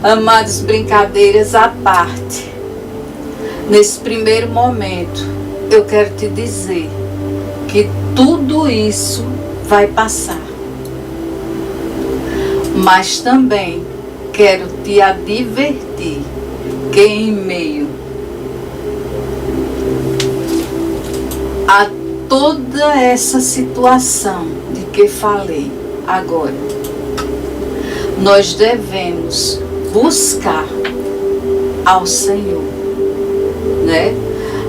Amados, brincadeiras à parte, nesse primeiro momento eu quero te dizer que tudo isso vai passar, mas também quero te advertir que em meio a toda essa situação de que falei agora, nós devemos buscar ao Senhor, né?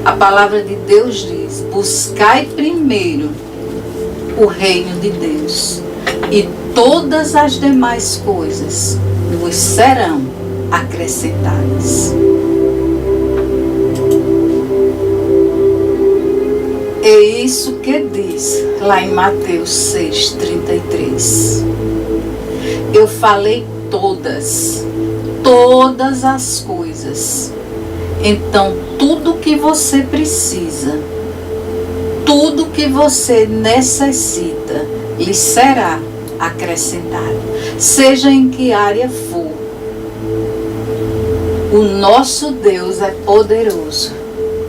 A palavra de Deus diz: buscai primeiro o reino de Deus, e todas as demais coisas vos serão acrescentadas. É isso que diz lá em Mateus 6,33. Eu falei todas as coisas. Então, tudo que você precisa, tudo que você necessita, lhe será acrescentado, seja em que área for. O nosso Deus é poderoso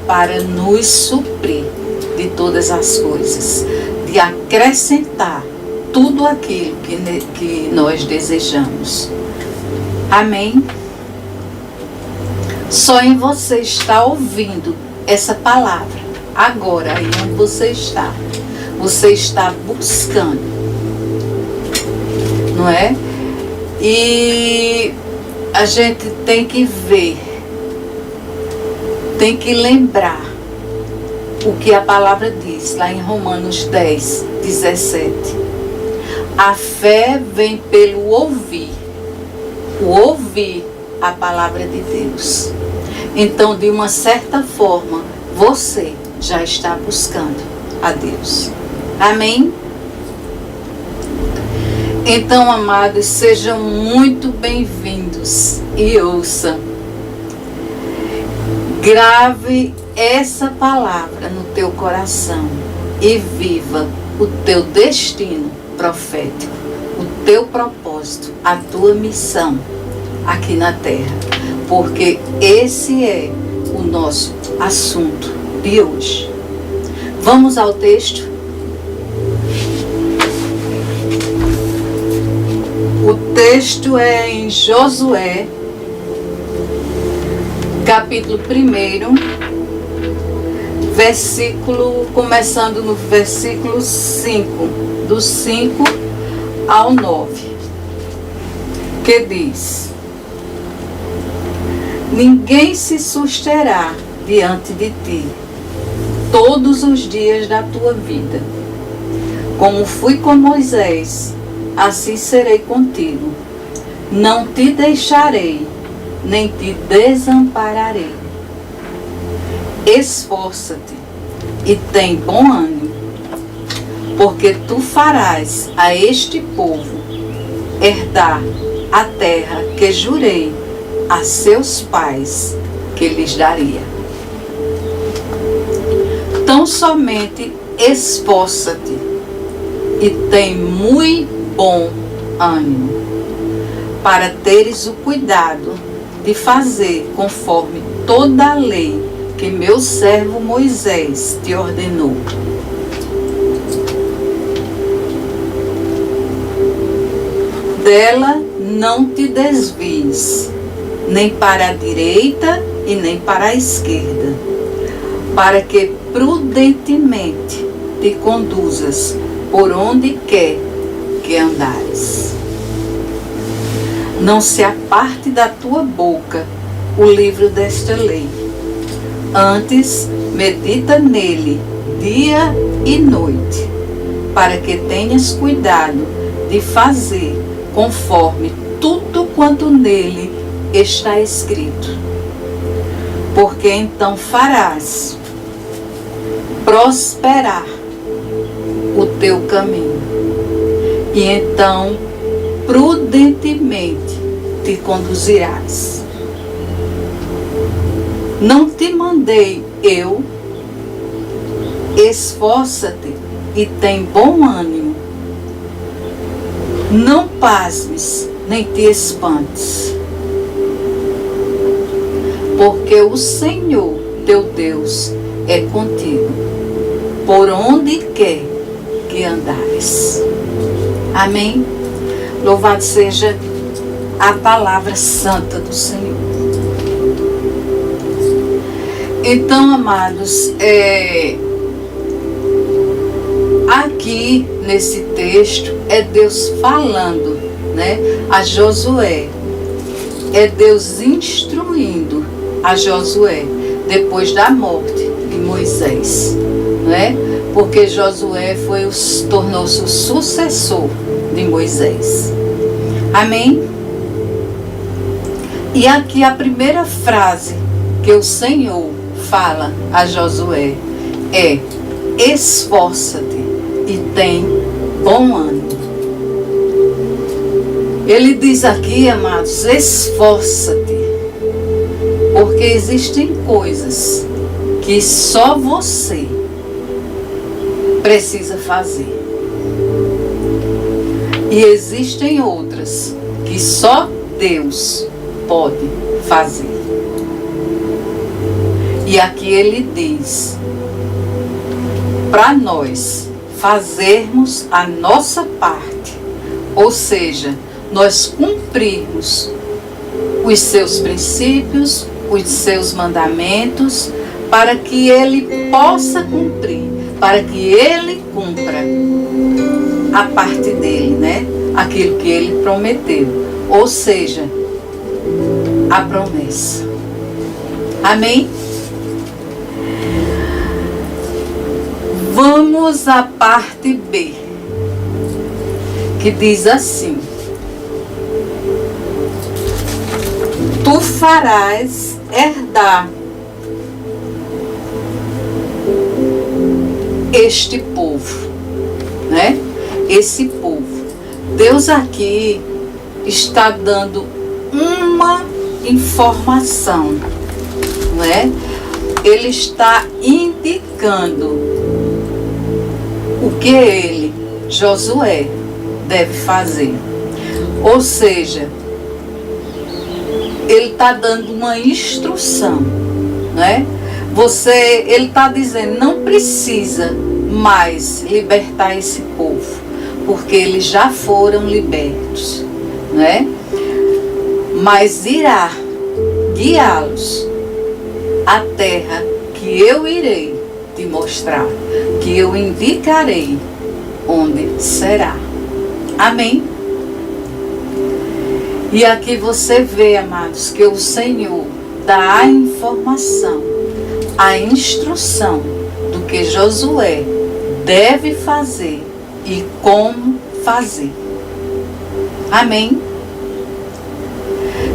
para nos suprir de todas as coisas, de acrescentar tudo aquilo que nós desejamos. Amém? Só em você estar ouvindo essa palavra, agora, aí onde você está buscando, não é? E a gente tem que ver, tem que lembrar o que a palavra diz lá em Romanos 10:17. A fé vem pelo ouvir, o ouvir a palavra de Deus. Então, de uma certa forma, você já está buscando a Deus. Amém? Então, amados, sejam muito bem-vindos e ouçam. Grave essa palavra no teu coração e viva o teu destino profético, o teu propósito, a tua missão aqui na terra, porque esse é o nosso assunto de hoje. Vamos ao texto? O texto é em Josué, capítulo 1, começando no versículo 5, do 5 ao 9, que diz: ninguém se susterá diante de ti todos os dias da tua vida. Como fui com Moisés, assim serei contigo. Não te deixarei, nem te desampararei. Esforça-te e tem bom ânimo, porque tu farás a este povo herdar a terra que jurei a seus pais que lhes daria. Tão somente esforça-te e tem muito bom ânimo, para teres o cuidado de fazer conforme toda a lei que meu servo Moisés te ordenou. Dela não te desvies, nem para a direita e nem para a esquerda, para que prudentemente te conduzas por onde quer que andares. Não se aparte da tua boca o livro desta lei. Antes, medita nele dia e noite, para que tenhas cuidado de fazer conforme tudo quanto nele está escrito. Porque então farás prosperar o teu caminho, e então prudentemente te conduzirás. Não te mandei eu? Esforça-te e tem bom ânimo. Não pasmes, nem te espantes, porque o Senhor, teu Deus, é contigo, por onde quer que andares. Amém? Louvado seja a palavra santa do Senhor. Então, amados, aqui nesse texto é Deus falando, né, a Josué. É Deus instruindo a Josué depois da morte de Moisés, né? Porque Josué tornou-se o sucessor de Moisés. Amém? E aqui a primeira frase que o Senhor fala a Josué é: esforça-te e tem bom ânimo. Ele diz aqui, amados, esforça-te, porque existem coisas que só você precisa fazer. E existem outras que só Deus pode fazer. E aqui ele diz para nós fazermos a nossa parte, ou seja, nós cumprirmos os seus princípios, os seus mandamentos, para que ele possa cumprir, para que ele cumpra a parte dele, né? Aquilo que ele prometeu, ou seja, a promessa. Amém? Vamos à parte B, que diz assim: tu farás herdar este povo, né? Esse povo. Deus aqui está dando uma informação, né? Ele está indicando o que ele, Josué, deve fazer. Ou seja, ele está dando uma instrução, né? Ele está dizendo, não precisa mais libertar esse povo, porque eles já foram libertos, né? Mas irá guiá-los à terra que eu irei te mostrar, que eu indicarei onde será. Amém? E aqui você vê, amados, que o Senhor dá a informação, a instrução do que Josué deve fazer e como fazer. Amém?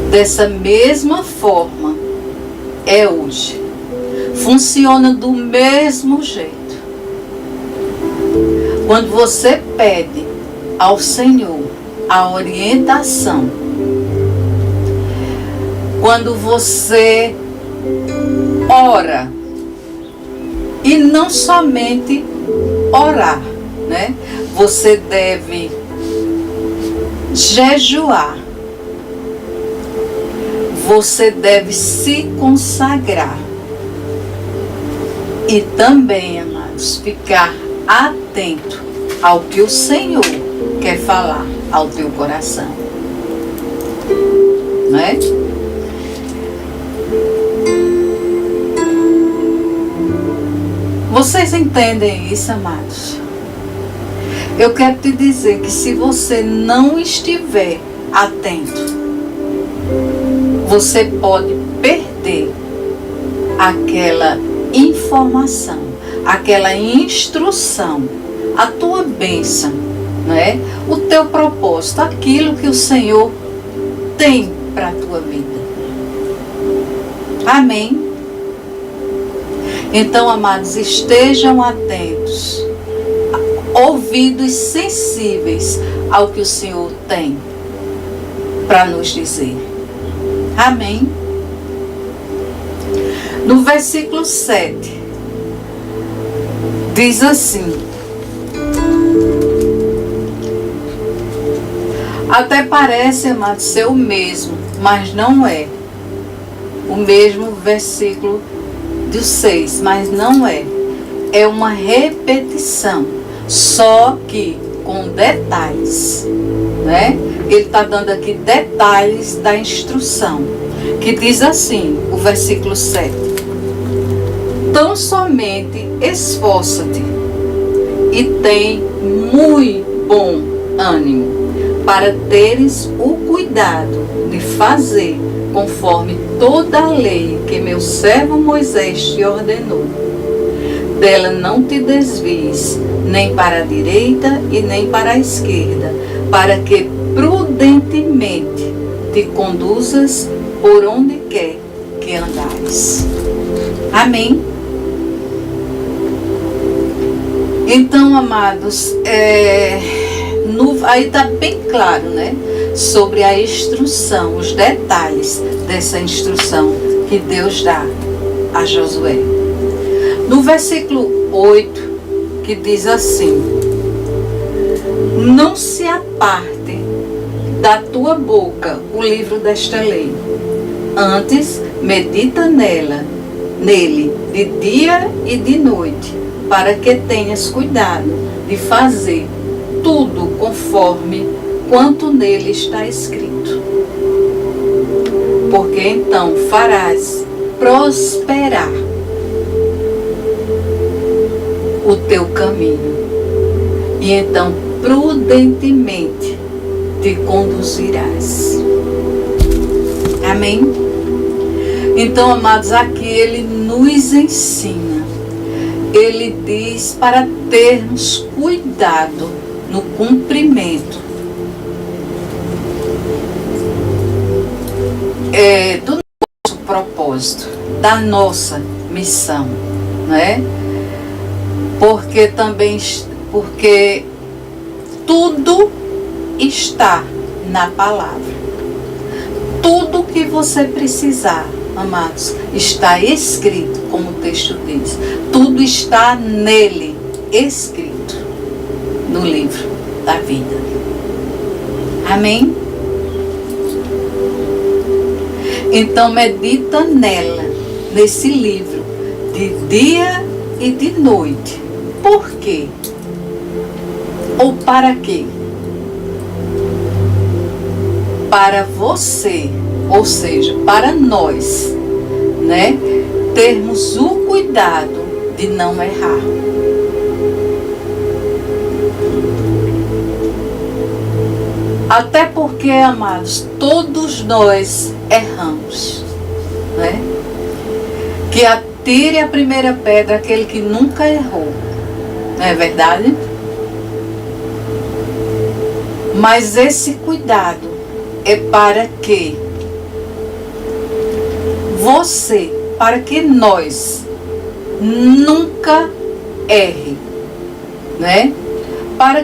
Dessa mesma forma é hoje. Funciona do mesmo jeito. Quando você pede ao Senhor a orientação, quando você ora, e não somente orar, né? Você deve jejuar, você deve se consagrar e também, amados, ficar atento ao que o Senhor quer falar ao teu coração, né? Vocês entendem isso, amados? Eu quero te dizer que se você não estiver atento, você pode perder aquela informação, aquela instrução, a tua bênção, né? O teu propósito, aquilo que o Senhor tem para a tua vida. Amém? Então, amados, estejam atentos, ouvidos sensíveis ao que o Senhor tem para nos dizer. Amém? No versículo 7, diz assim: Até parece, amado, ser o mesmo, mas não é. O mesmo versículo do 6, mas não é. É uma repetição, só que com detalhes, né? Ele está dando aqui detalhes da instrução, que diz assim, o versículo 7. Tão somente esforça-te e tem muito bom ânimo, para teres o cuidado de fazer conforme toda a lei que meu servo Moisés te ordenou. Dela não te desvies, nem para a direita e nem para a esquerda, para que prudentemente te conduzas por onde quer que andares. Amém? Então, amados, aí está bem claro, né? Sobre a instrução, os detalhes dessa instrução que Deus dá a Josué. No versículo 8, que diz assim: não se aparte da tua boca o livro desta lei, antes medita nele de dia e de noite, para que tenhas cuidado de fazer tudo conforme quanto nele está escrito. Porque então farás prosperar o teu caminho, e então prudentemente te conduzirás. Amém? Então, amados, aqui ele nos ensina, ele diz para termos cuidado no cumprimento do nosso propósito, da nossa missão, né? Porque tudo está na palavra. Tudo que você precisar, amados, está escrito, como o texto diz. Tudo está nele, escrito, no livro da vida. Amém? Então medita nesse livro, de dia e de noite. Por quê? Ou para quê? Para você, ou seja, para nós, né? Termos o cuidado de não errar. Até porque, amados, todos nós erramos, né? Que atire a primeira pedra aquele que nunca errou. Não é verdade? Mas esse cuidado é para que você, para que nós nunca erre, né? Para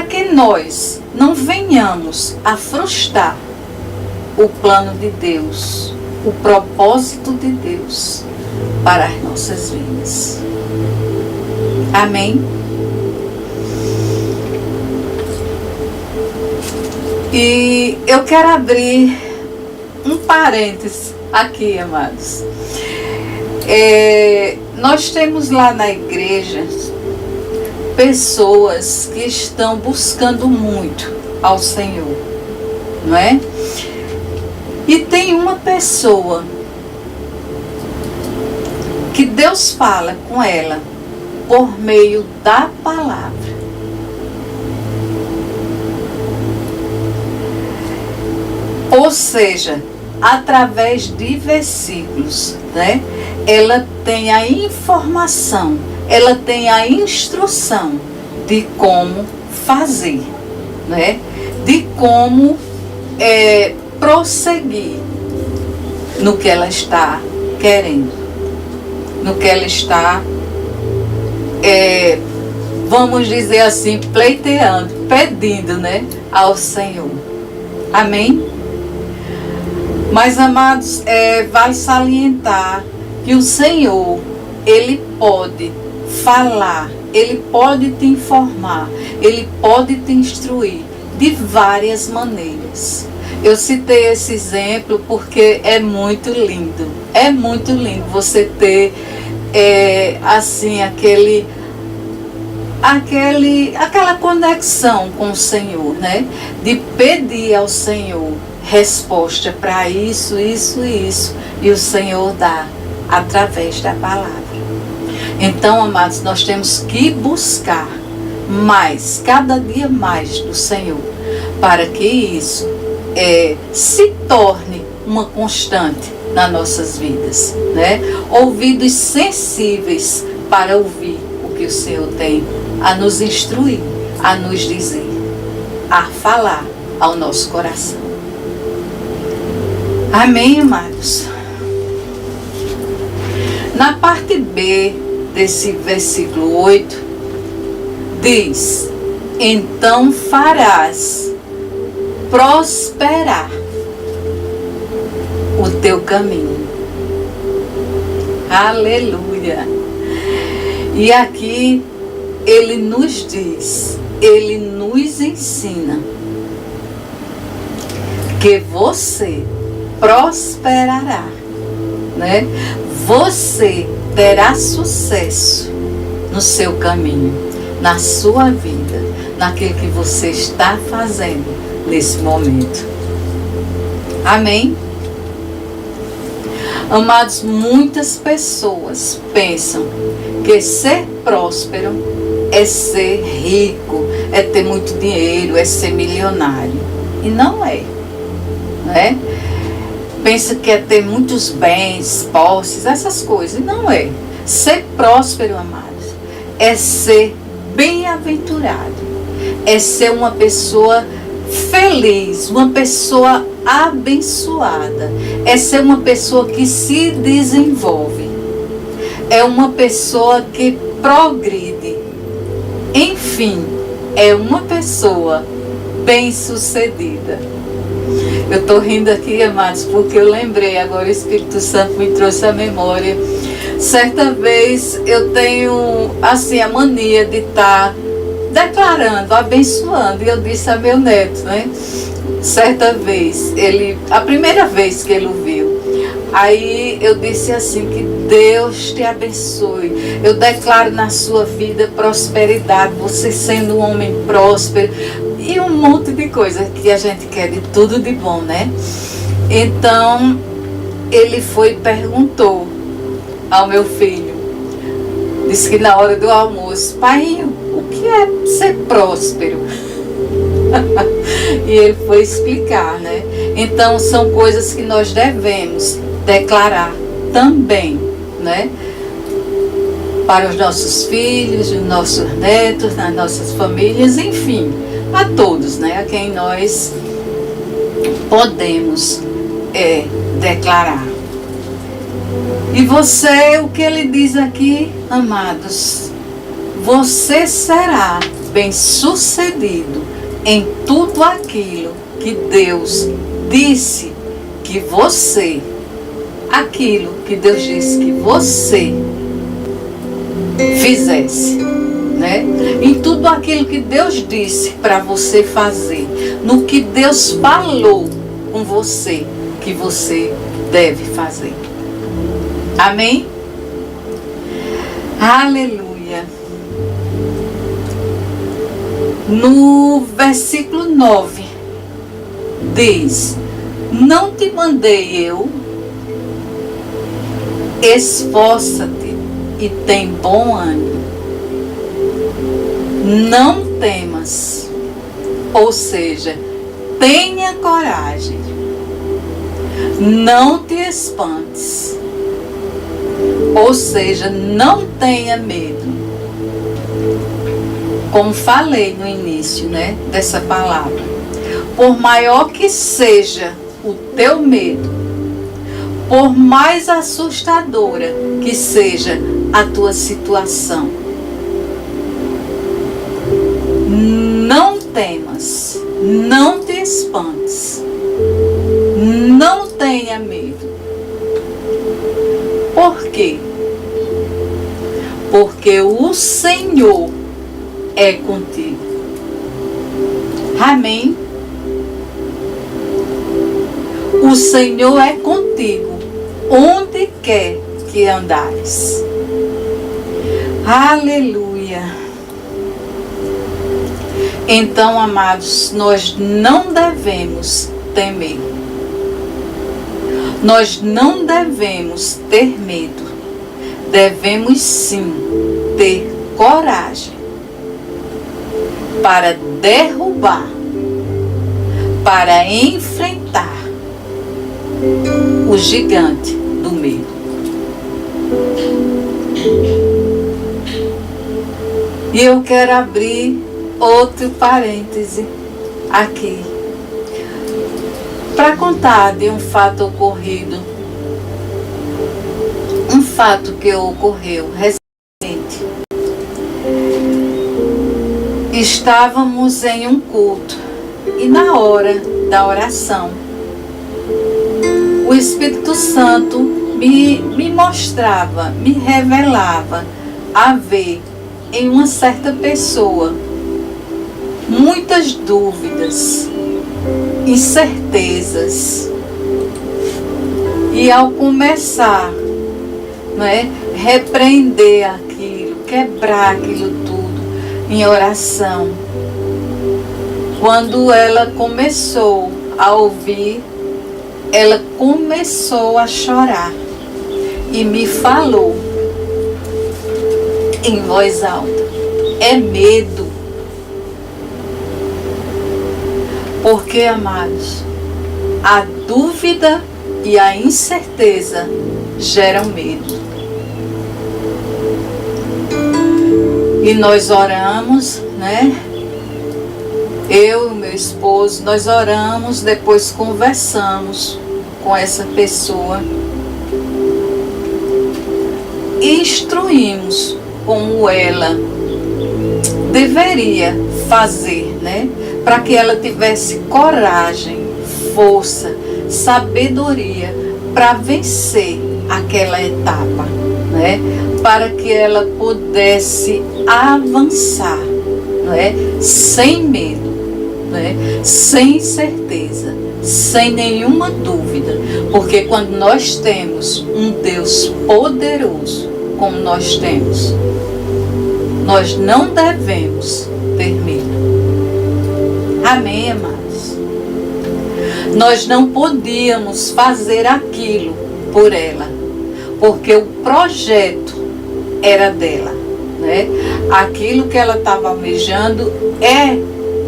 que nós não venhamos a frustrar o plano de Deus, o propósito de Deus para as nossas vidas. Amém? E eu quero abrir um parênteses aqui, amados. Nós temos lá na igreja pessoas que estão buscando muito ao Senhor, não é? E tem uma pessoa que Deus fala com ela por meio da palavra. Ou seja, através de versículos, né? Ela tem a informação, ela tem a instrução de como fazer, né? De como prosseguir no que ela está querendo, no que ela está, vamos dizer assim, pleiteando, pedindo, né, ao Senhor. Amém? Mas, amados, vale salientar que o Senhor, Ele pode falar, Ele pode te informar, Ele pode te instruir de várias maneiras. Eu citei esse exemplo porque é muito lindo. É muito lindo você ter assim aquela conexão com o Senhor, né? De pedir ao Senhor resposta para isso, isso e isso, e o Senhor dá através da palavra. Então, amados, nós temos que buscar mais, cada dia mais do Senhor, para que isso se torne uma constante nas nossas vidas, né? Ouvidos sensíveis para ouvir o que o Senhor tem a nos instruir, a nos dizer, a falar ao nosso coração. Amém, amados? Na parte B desse versículo 8, diz: então farás prosperar o teu caminho. Aleluia! E aqui ele nos diz, ele nos ensina que você prosperará, né? Você terá sucesso no seu caminho, na sua vida, naquilo que você está fazendo nesse momento. Amém? Amados, muitas pessoas pensam que ser próspero é ser rico, é ter muito dinheiro, é ser milionário. E não é, né? Pensa que é ter muitos bens, posses, essas coisas. E não é. Ser próspero, amados, é ser bem-aventurado. É ser uma pessoa feliz, uma pessoa abençoada. É ser uma pessoa que se desenvolve. É uma pessoa que progride. Enfim, é uma pessoa bem-sucedida. Eu estou rindo aqui, amados, porque eu lembrei, agora o Espírito Santo me trouxe à memória. Certa vez eu tenho, assim, a mania de estar declarando, abençoando. E eu disse a meu neto, né? Certa vez, a primeira vez que ele o viu, aí eu disse assim, que Deus te abençoe. Eu declaro na sua vida prosperidade, você sendo um homem próspero. E um monte de coisa que a gente quer, de tudo de bom, né? Então, ele foi e perguntou ao meu filho. Disse que na hora do almoço: pai, o que é ser próspero? E ele foi explicar, né? Então, são coisas que nós devemos declarar também, né? Para os nossos filhos, os nossos netos, nas nossas famílias, enfim, a todos, né? A quem nós podemos declarar. E você, o que ele diz aqui, amados, você será bem-sucedido em tudo aquilo que Deus disse que você, aquilo que Deus disse que você fizesse, né? Em tudo aquilo que Deus disse para você fazer, no que Deus falou com você que você deve fazer. Amém? Aleluia. No versículo 9 diz: não te mandei eu, esforça-te e tem bom ânimo. Não temas, ou seja, tenha coragem. Não te espantes, ou seja, não tenha medo. Como falei no início, né, dessa palavra, por maior que seja o teu medo, por mais assustadora que seja a tua situação, não temas, não te espantes, não tenha medo. Por quê? Porque o Senhor é contigo. Amém? O Senhor é contigo, onde quer que andares. Aleluia. Então, amados, nós não devemos temer. Nós não devemos ter medo. Devemos sim ter coragem para derrubar, para enfrentar o gigante do medo. E eu quero abrir outro parêntese aqui para contar de um fato ocorrido, um fato que ocorreu recentemente. Estávamos em um culto e na hora da oração, o Espírito Santo me mostrava, me revelava a ver em uma certa pessoa muitas dúvidas, incertezas. E ao começar, repreender aquilo, quebrar aquilo tudo em oração, quando ela começou a ouvir, ela começou a chorar e me falou em voz alta: é medo. Porque, amados, a dúvida e a incerteza geram medo. E nós oramos, Eu e meu esposo, nós oramos, depois conversamos com essa pessoa e instruímos como ela deveria fazer, para que ela tivesse coragem, força, sabedoria para vencer aquela etapa, para que ela pudesse avançar, sem medo, sem incerteza, sem nenhuma dúvida, porque quando nós temos um Deus poderoso como nós temos, nós não devemos ter medo. Amém, amados? Nós não podíamos fazer aquilo por ela, porque o projeto era dela, Aquilo que ela estava almejando é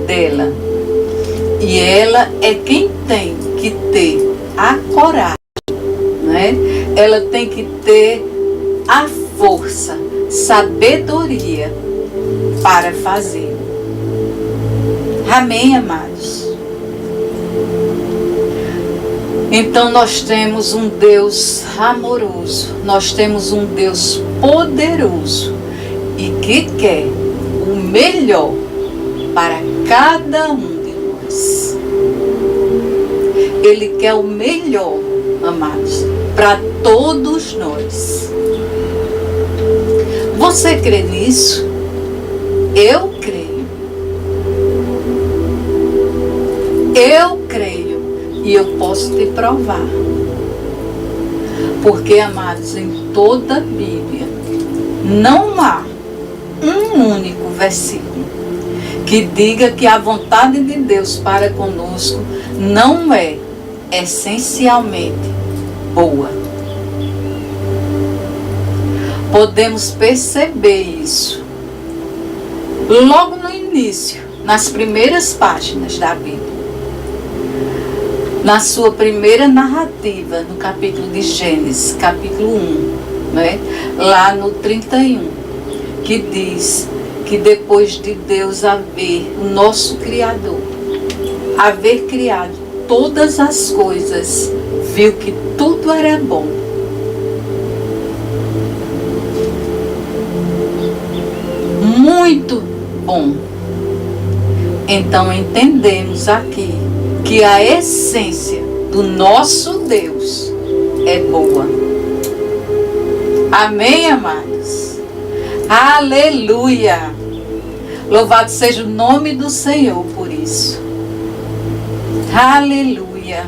dela. E ela é quem tem que ter a coragem, Ela tem que ter a força, sabedoria para fazer. Amém, amados? Então nós temos um Deus amoroso, nós temos um Deus poderoso e que quer o melhor para cada um de nós. Ele quer o melhor, amados, para todos nós. Você crê nisso? Eu creio. Eu creio e eu posso te provar. Porque, amados, em toda a Bíblia não há um único versículo que diga que a vontade de Deus para conosco não é essencialmente boa. Podemos perceber isso logo no início, nas primeiras páginas da Bíblia. Na sua primeira narrativa, no capítulo de Gênesis, capítulo 1, lá no 31, que diz que depois de Deus haver, o nosso Criador, haver criado todas as coisas, viu que tudo era bom. Muito bom. Então entendemos aqui que a essência do nosso Deus é boa. Amém, amados? Aleluia! Louvado seja o nome do Senhor por isso. Aleluia.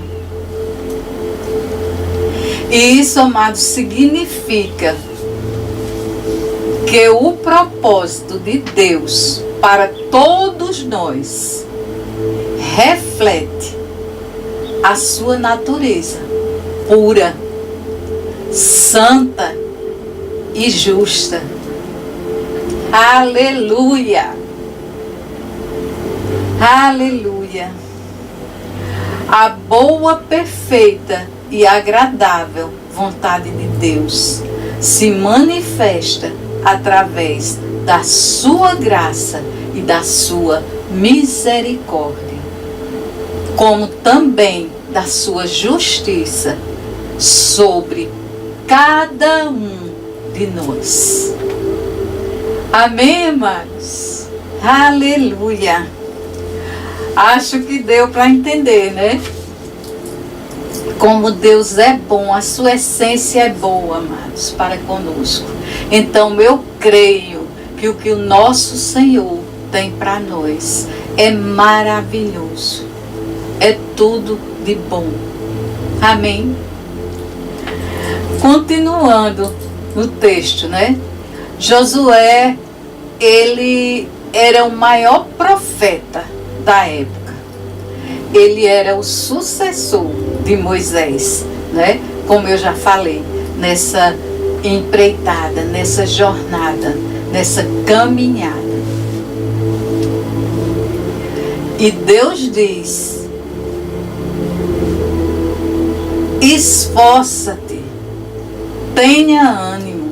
E isso, amados, significa que o propósito de Deus para todos nós reflete a sua natureza pura, santa e justa. Aleluia! Aleluia! A boa, perfeita e agradável vontade de Deus se manifesta através da sua graça e da sua misericórdia, como também da sua justiça sobre cada um de nós. Amém, amados? Aleluia! Acho que deu para entender, né? Como Deus é bom, a sua essência é boa, amados, para conosco. Então eu creio que o que o nosso Senhor tem para nós é maravilhoso. É tudo de bom. Amém? Continuando no texto, né? Josué, ele era o maior profeta da época. Ele era o sucessor de Moisés, né? Como eu já falei, nessa empreitada, nessa jornada, nessa caminhada. E Deus diz: esforça-te, tenha ânimo,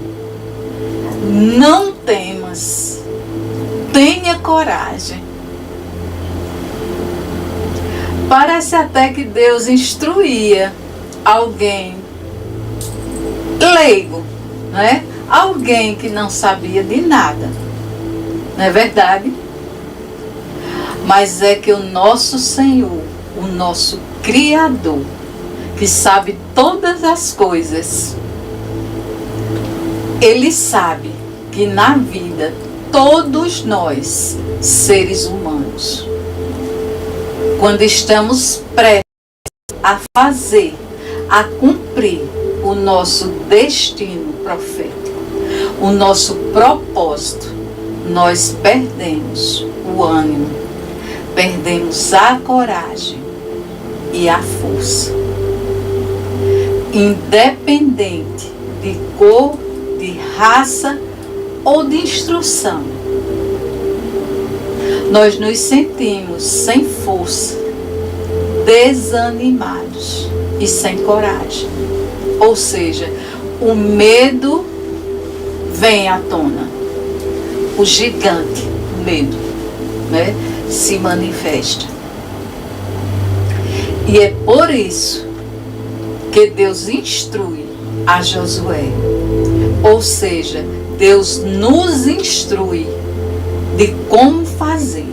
não temas, tenha coragem. Parece até que Deus instruía alguém leigo, né? Alguém que não sabia de nada, não é verdade? Mas é que o nosso Senhor, o nosso Criador, que sabe todas as coisas, Ele sabe que na vida todos nós, seres humanos, quando estamos prestes a fazer, a cumprir o nosso destino profético, o nosso propósito, nós perdemos o ânimo, perdemos a coragem e a força. Independente de cor, de raça ou de instrução, nós nos sentimos sem força, desanimados e sem coragem. Ou seja, o medo vem à tona. O gigante, o medo, né, se manifesta. E é por isso que Deus instrui a Josué. Ou seja, Deus nos instrui de como fazer,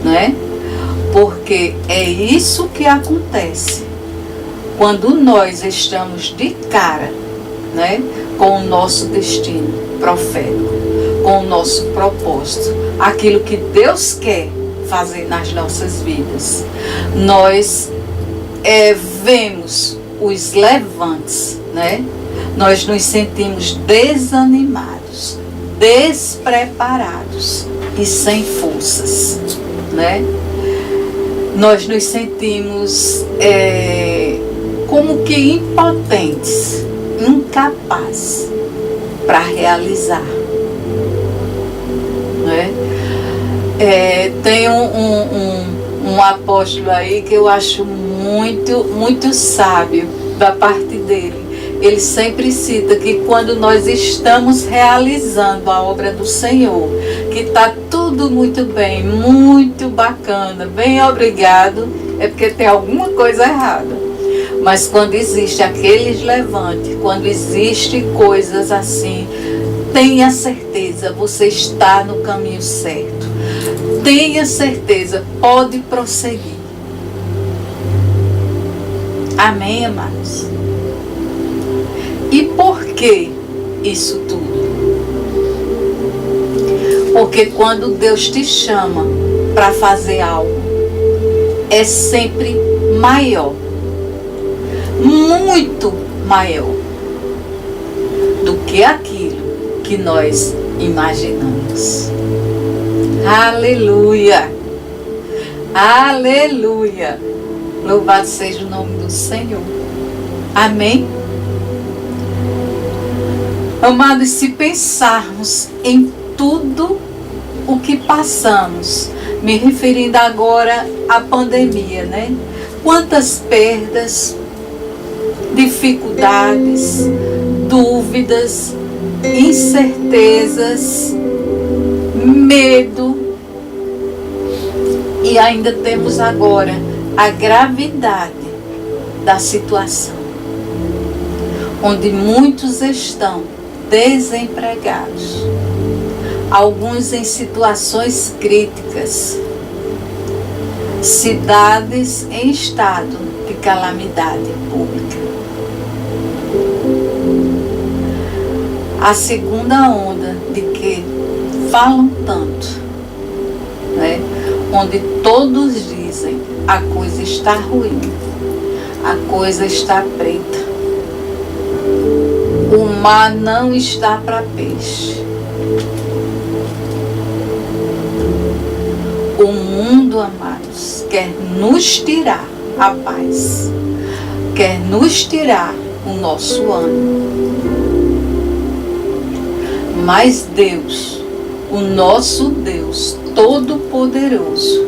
né? Porque é isso que acontece quando nós estamos de cara, né, com o nosso destino profético, com o nosso propósito, aquilo que Deus quer fazer nas nossas vidas. Nós vemos os levantes, né? Nós nos sentimos desanimados, despreparados e sem forças, né? Nós nos sentimos como que impotentes, incapazes para realizar, né? Tem um apóstolo aí que eu acho muito sábio da parte dele. Ele sempre cita que quando nós estamos realizando a obra do Senhor, que está tudo muito bem, muito bacana, bem obrigado, é porque tem alguma coisa errada. Mas quando existe aqueles levantes, quando existe coisas assim, tenha certeza, você está no caminho certo. Tenha certeza, pode prosseguir. Amém, amados? E por que isso tudo? Porque quando Deus te chama para fazer algo, é sempre maior, muito maior do que aquilo que nós imaginamos. Aleluia! Aleluia! Louvado seja o nome do Senhor. Amém? Amados, se pensarmos em tudo o que passamos, me referindo agora à pandemia, né? Quantas perdas, dificuldades, dúvidas, incertezas, medo, e ainda temos agora a gravidade da situação, onde muitos estão desempregados, alguns em situações críticas, cidades em estado de calamidade pública. A segunda onda de que falam tanto, né? Onde todos dizem a coisa está ruim, a coisa está preta, o mar não está para peixe. O mundo, amados, quer nos tirar a paz, quer nos tirar o nosso ânimo. Mas Deus, o nosso Deus Todo-Poderoso,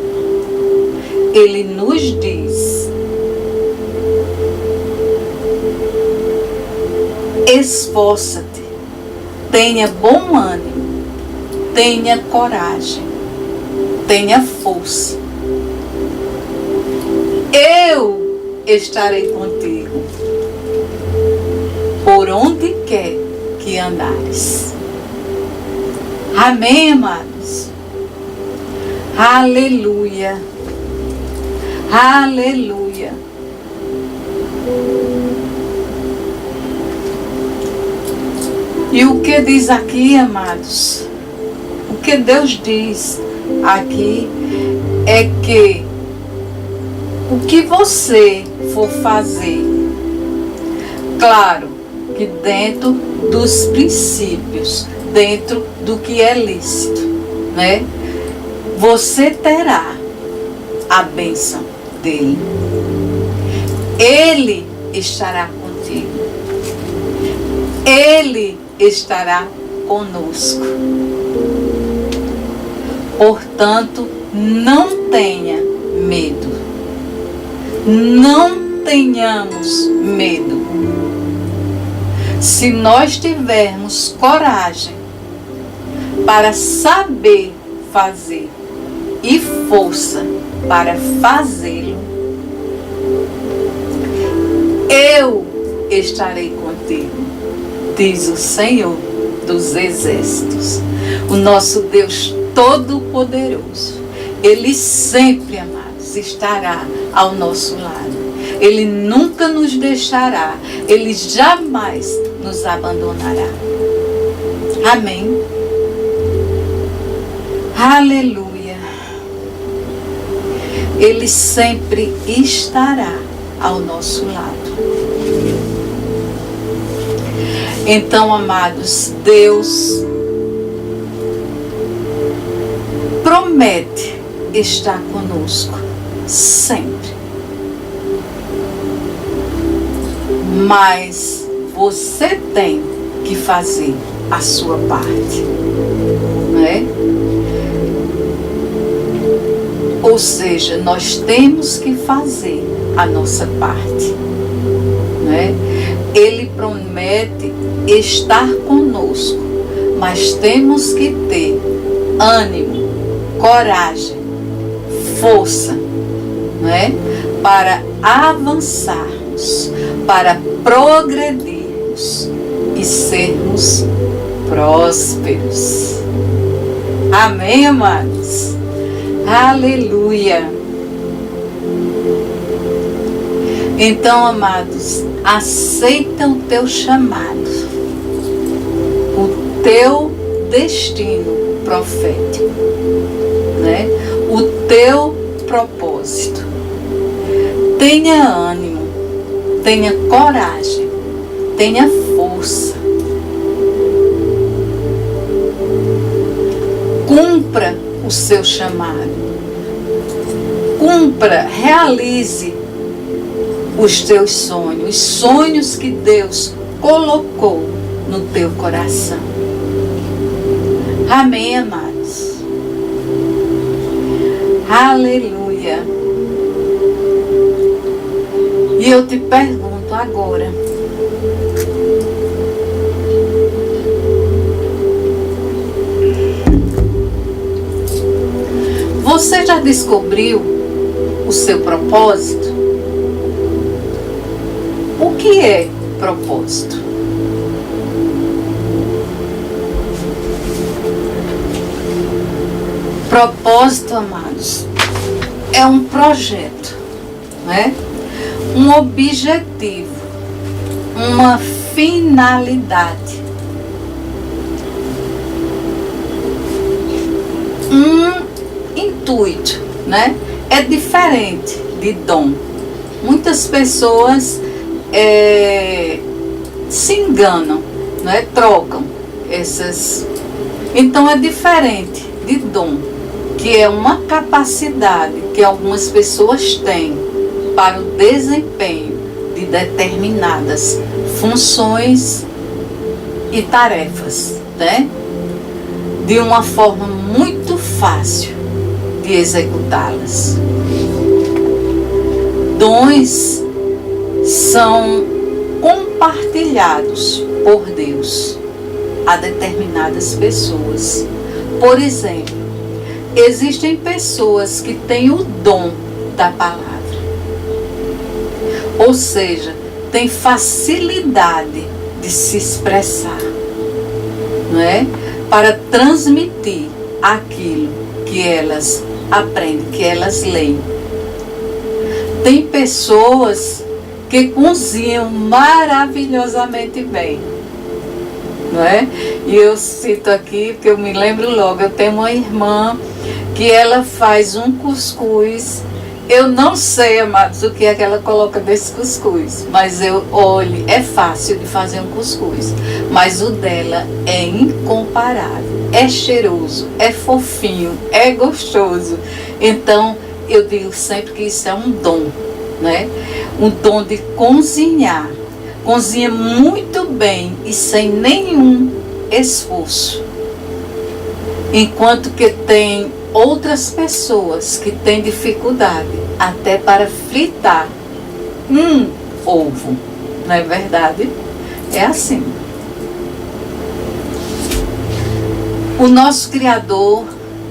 Ele nos diz: esforça-te, tenha bom ânimo, tenha coragem, tenha força. Eu estarei contigo por onde quer que andares. Amém, amados? Aleluia. Aleluia. E o que diz aqui, amados? O que Deus diz aqui é que o que você for fazer, claro que dentro dos princípios, dentro do que é lícito, né? Você terá a bênção dele. Ele estará contigo. Ele estará conosco. Portanto, não tenha medo. Não tenhamos medo. Se nós tivermos coragem para saber fazer e força para fazê-lo, eu estarei contigo, diz o Senhor dos Exércitos, o nosso Deus Todo-Poderoso. Ele sempre, amados, estará ao nosso lado. Ele nunca nos deixará. Ele jamais nos abandonará. Amém. Aleluia. Ele sempre estará ao nosso lado. Então, amados, Deus promete estar conosco sempre. Mas você tem que fazer a sua parte, né? Ou seja, nós temos que fazer a nossa parte, né? Ele promete estar conosco, mas temos que ter ânimo, coragem, força, né? Para avançarmos, para progredirmos e sermos prósperos. Amém, amados? Aleluia! Então, amados, aceita o teu chamado, o teu destino profético, né? O teu propósito. Tenha ânimo, tenha coragem, tenha força. Cumpra o seu chamado. Cumpra, realize os teus sonhos, os sonhos que Deus colocou no teu coração. Amém, amados? Aleluia. E eu te pergunto agora, você já descobriu o seu propósito? O que é propósito? Propósito, amados, é um projeto, né? Um objetivo, uma finalidade, um intuito, né? É diferente de dom. Muitas pessoas se enganam, né? Trocam essas. Então é diferente de dom, que é uma capacidade que algumas pessoas têm para o desempenho de determinadas funções e tarefas, né? De uma forma muito fácil de executá-las. Dons são compartilhados por Deus a determinadas pessoas. Por exemplo, existem pessoas que têm o dom da palavra, ou seja, têm facilidade de se expressar, não é? Para transmitir aquilo que elas aprendem, que elas leem. Tem pessoas que cozinham maravilhosamente bem, não é? E eu cito aqui, porque eu me lembro logo, eu tenho uma irmã que ela faz um cuscuz. Eu não sei, amados, o que é que ela coloca nesse cuscuz, mas eu olho, é fácil de fazer um cuscuz, mas o dela é incomparável, é cheiroso, é fofinho, é gostoso. Então, eu digo sempre que isso é um dom, né? Um dom de cozinhar. Cozinha muito bem e sem nenhum esforço. Enquanto que tem outras pessoas que têm dificuldade até para fritar um ovo. Não é verdade? É assim. O nosso Criador,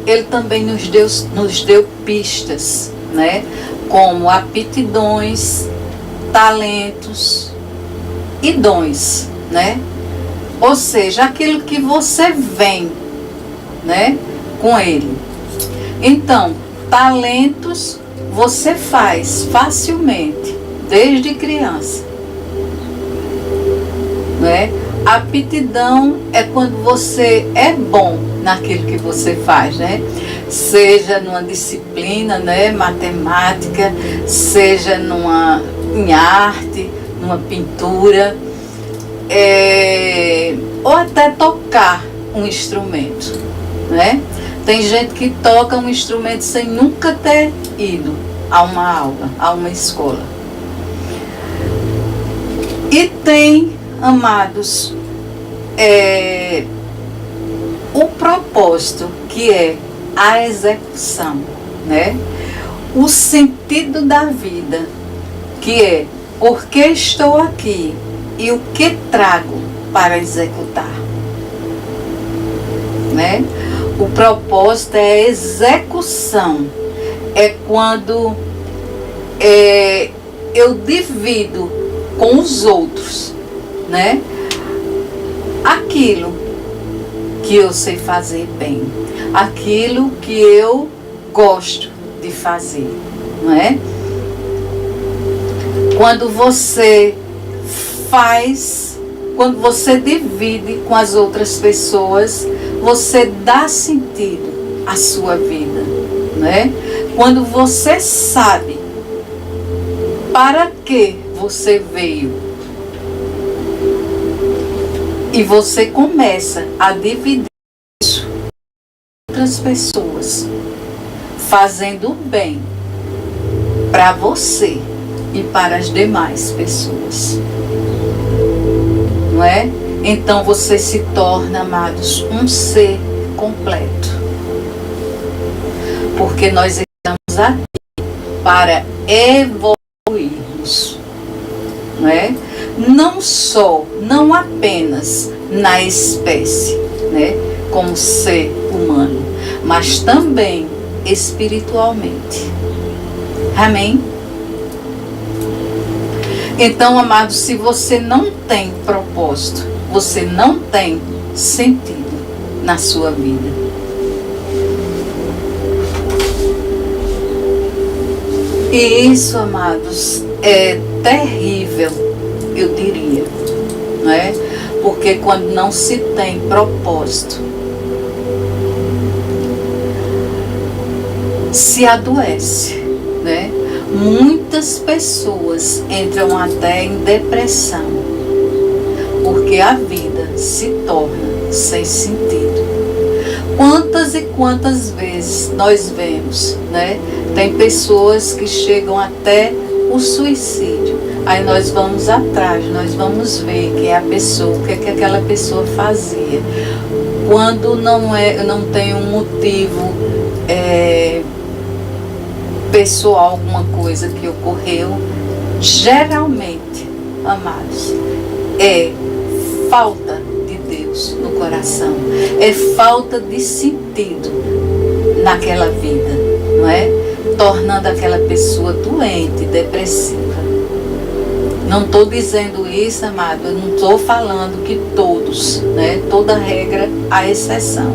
Ele também nos deu pistas, né? Como aptidões, talentos e dons, né? Ou seja, aquilo que você vem, né, com ele. Então, talentos você faz facilmente desde criança, né? Aptidão é quando você é bom naquilo que você faz, né? Seja numa disciplina, né, matemática, seja em arte, numa pintura, ou até tocar um instrumento, né? Tem gente que toca um instrumento sem nunca ter ido a uma aula, a uma escola. E tem, amados, o propósito, que é a execução, né? O sentido da vida, que é por que estou aqui e o que trago para executar, né? O propósito é a execução, é quando eu divido com os outros, né? Aquilo que eu sei fazer bem, aquilo que eu gosto de fazer, não é? Quando você faz, quando você divide com as outras pessoas, você dá sentido à sua vida, né? Quando você sabe para que você veio. E você começa a dividir isso com outras pessoas, fazendo bem para você e para as demais pessoas. Não é? Então você se torna, amados, um ser completo. Porque nós estamos aqui para evoluirmos. Não é? Não apenas na espécie, né, como ser humano, mas também espiritualmente. Amém? Então, amados, se você não tem propósito, você não tem sentido na sua vida. E isso, amados, é terrível, eu diria, não é? Porque quando não se tem propósito, se adoece, né? Muitas pessoas entram até em depressão, porque a vida se torna sem sentido. Quantas e quantas vezes nós vemos, né? Tem pessoas que chegam até o suicídio. Aí nós vamos atrás, nós vamos ver quem é a pessoa, o que é que aquela pessoa fazia. Quando não tem um motivo pessoal, alguma coisa que ocorreu, geralmente, amados, é falta de Deus no coração, é falta de sentido naquela vida, não é? Tornando aquela pessoa doente, depressiva. Não estou dizendo isso, amado, eu não estou falando que todos, né? Toda regra há exceção,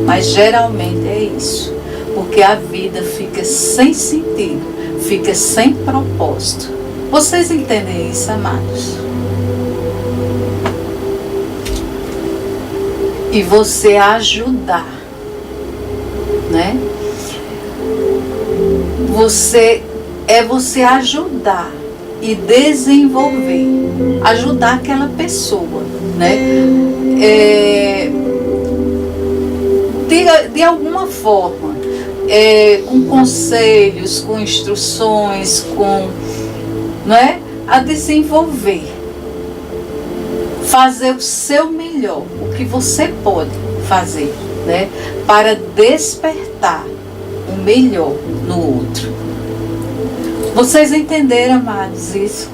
mas geralmente é isso. Porque a vida fica sem sentido, fica sem propósito. Vocês entendem isso, amados? E você ajudar, né? Você ajudar e desenvolver, ajudar aquela pessoa, né? De alguma forma. Com conselhos, com instruções, não é? A desenvolver, fazer o seu melhor, o que você pode fazer, né? Para despertar o melhor no outro. Vocês entenderam, amados, isso?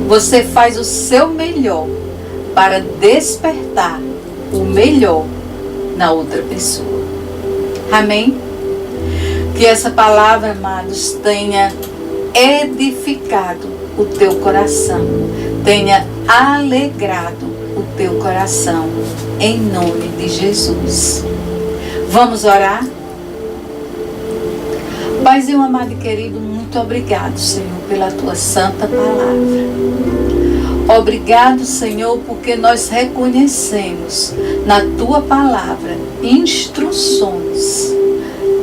Você faz o seu melhor para despertar o melhor na outra pessoa. Amém? Que essa palavra, amados, tenha edificado o teu coração, tenha alegrado o teu coração, em nome de Jesus. Vamos orar? Paizinho amado e querido, muito obrigado, Senhor, pela tua santa palavra. Obrigado, Senhor, porque nós reconhecemos na tua palavra instruções,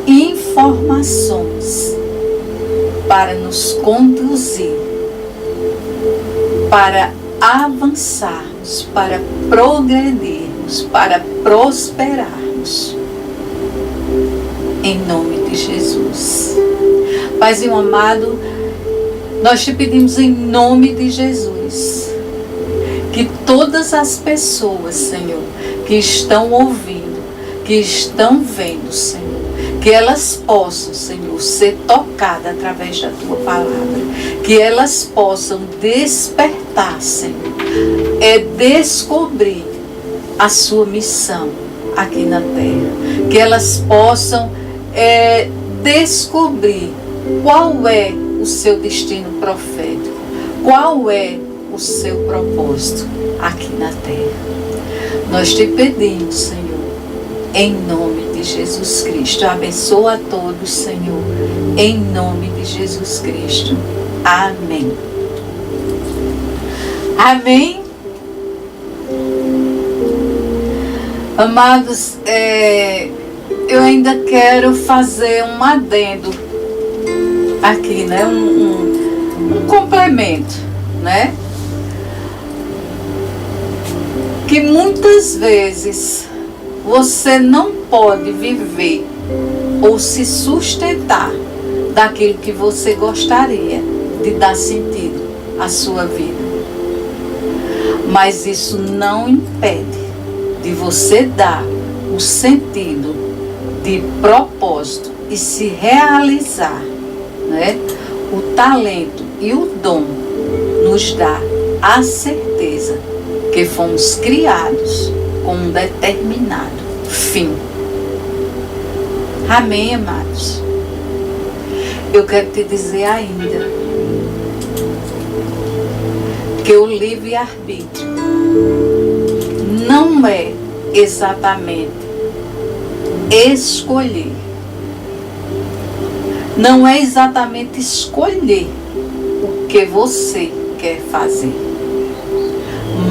informações para nos conduzir, para avançarmos, para progredirmos, para prosperarmos. Em nome de Jesus. Paizinho amado, nós te pedimos em nome de Jesus que todas as pessoas, Senhor, que estão ouvindo, que estão vendo, Senhor, que elas possam, Senhor, ser tocadas através da tua palavra, que elas possam despertar, Senhor, descobrir a sua missão aqui na terra, que elas possam descobrir qual é o seu destino profético, qual é o seu propósito aqui na terra. Nós te pedimos, Senhor, em nome de Jesus Cristo. Abençoa a todos, Senhor, em nome de Jesus Cristo. Amém. Amém. Amados, eu ainda quero fazer um adendo aqui, né, um complemento, né? Que muitas vezes você não pode viver ou se sustentar daquilo que você gostaria de dar sentido à sua vida. Mas isso não impede de você dar o sentido de propósito e se realizar, né? O talento e o dom nos dá a certeza que fomos criados com um determinado fim. Amém, amados? Eu quero te dizer ainda que o livre-arbítrio não é exatamente escolher. Não é exatamente escolher o que você quer fazer,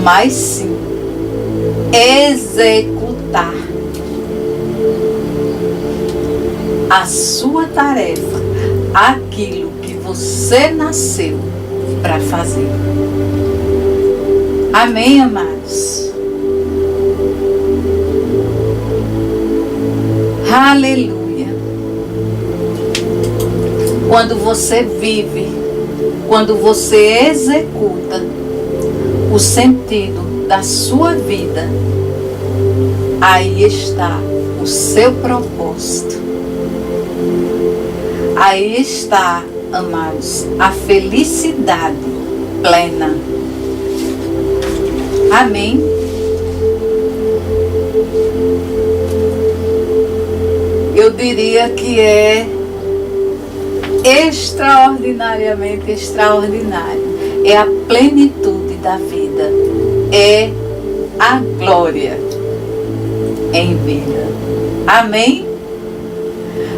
mas sim executar a sua tarefa, aquilo que você nasceu para fazer. Amém, amados? Aleluia. Quando você vive, quando você executa o sentido da sua vida, aí está o seu propósito. Aí está, amados, a felicidade plena. Amém? Eu diria que é extraordinariamente extraordinário. É a plenitude da vida. É a glória em vida. Amém?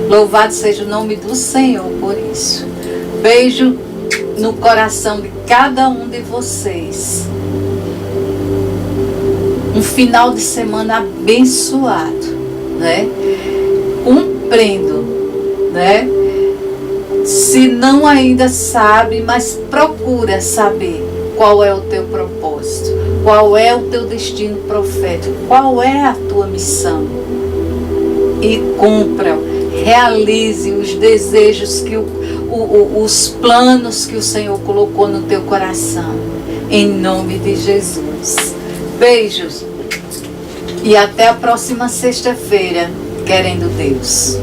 Louvado seja o nome do Senhor por isso. Beijo no coração de cada um de vocês. Um final de semana abençoado, né? Cumprindo, né? Se não ainda sabe, mas procura saber qual é o teu propósito, qual é o teu destino profético, qual é a tua missão. E cumpra, realize os desejos, os planos que o Senhor colocou no teu coração. Em nome de Jesus. Beijos. E até a próxima sexta-feira, querendo Deus.